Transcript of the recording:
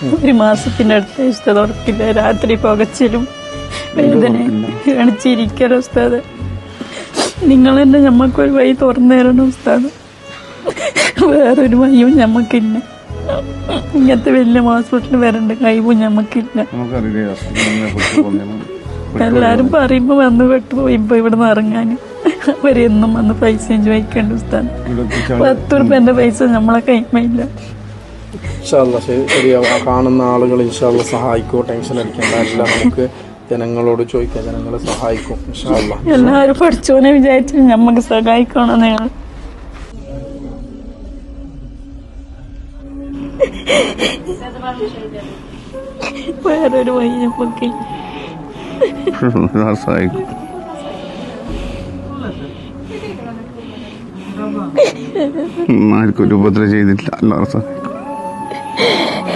1 മാസത്തിന്റെ അടുത്ത ഉസ്താദ് ഉറക്കില്ല, രാത്രി പുകച്ചിലും വേദന കാണിച്ചിരിക്കലോ ഉസ്താദ്. നിങ്ങൾ തന്നെ ഞമ്മക്കൊരു വഴി തുറന്നു തരണം ഉസ്താദ്. വേറൊരു വഴിയും ഞമ്മക്കില്ല. ഇങ്ങനത്തെ വലിയ ഹോസ്പിറ്റലിൽ വരേണ്ട കഴിവും ഞമ്മക്കില്ല. എല്ലാരും പറയുമ്പോ വന്ന് പെട്ടുപോയി. ഇപ്പൊ ഇവിടെ നിന്ന് ഇറങ്ങാൻ അവരെന്നും വന്ന് പൈസയും ചോദിക്കേണ്ട ഉസ്താദ്. 10 രൂപന്റെ പൈസ നമ്മളെ കൈമയില്ല. ശരിയാവും. കാണുന്ന ആളുകൾ ഇൻഷാല്ല സഹായിക്കും. ടെൻഷൻ അടിക്കേണ്ട. എല്ലാം നമുക്ക് ജനങ്ങളോട് ചോദിക്കാം, ജനങ്ങളെ സഹായിക്കും ഇൻഷാല്ല. എല്ലാവരും പഠിച്ചോനെ വിചാരിച്ചു നമ്മക്ക് സഹായിക്കണം. നിങ്ങൾ വേറൊരു വഴി നമുക്ക് ആർക്കും ഒരു ഉപദ്രവം ചെയ്തിട്ടില്ല.